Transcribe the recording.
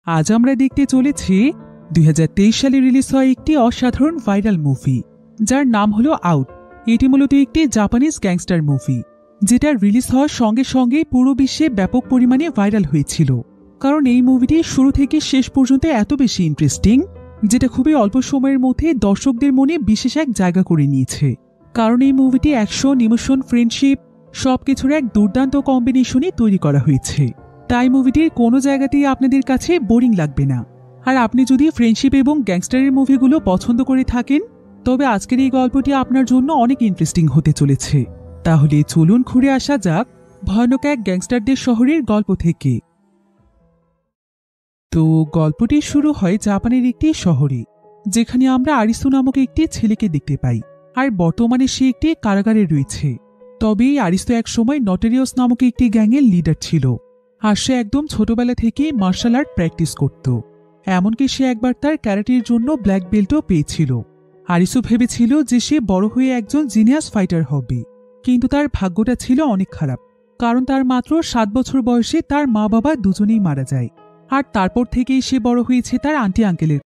আজ আমরা দেখতে চলেছি 2023 সালে রিলিজ হয় একটি অসাধারণ ভাইরাল মুভি যার নাম হলো আউট। এটি মূলত একটি জাপানিজ গ্যাংস্টার মুভি যেটা রিলিজ হওয়ার সঙ্গে সঙ্গে পুরো বিশ্বে ব্যাপক পরিমাণে ভাইরাল হয়েছিল। কারণ এই মুভিটি শুরু থেকে শেষ পর্যন্ত এত বেশি ইন্টারেস্টিং যেটা খুবই অল্প সময়ের মধ্যে দর্শকদের মনে বিশেষ এক জায়গা করে নিয়েছে। কারণ এই মুভিটি অ্যাকশন, ইমোশন, ফ্রেন্ডশিপ সবকিছুর এক দুর্দান্ত কম্বিনেশনে তৈরি করা হয়েছে। তাই মুভিটির কোনো জায়গাতেই আপনাদের কাছে বোরিং লাগবে না। আর আপনি যদি ফ্রেন্ডশিপ এবং গ্যাংস্টারের মুভিগুলো পছন্দ করে থাকেন তবে আজকের এই গল্পটি আপনার জন্য অনেক ইন্টারেস্টিং হতে চলেছে। তাহলে চলুন ঘুরে আসা যাক ভয়ানক এক গ্যাংস্টারদের শহরের গল্প থেকে। তো গল্পটি শুরু হয় জাপানের একটি শহরে, যেখানে আমরা আরিসু নামক একটি ছেলেকে দেখতে পাই। আর বর্তমানে সে একটি কারাগারে রয়েছে। তবে এই আরিসু একসময় নটেরিয়াস নামক একটি গ্যাংয়ের লিডার ছিল। আর সে একদম ছোটবেলা থেকেই মার্শাল আর্ট প্র্যাকটিস করত। এমনকি সে একবার তার ক্যারাটের জন্য ব্ল্যাক বেল্টও পেয়েছিল। আরিসু ভেবেছিল যে সে বড় হয়ে একজন জিনিয়াস ফাইটার হবে, কিন্তু তার ভাগ্যটা ছিল অনেক খারাপ। কারণ তার মাত্র 7 বছর বয়সে তার মা বাবা দুজনেই মারা যায়। আর তারপর থেকেই সে বড় হয়েছে তার আন্টি আঙ্কেলের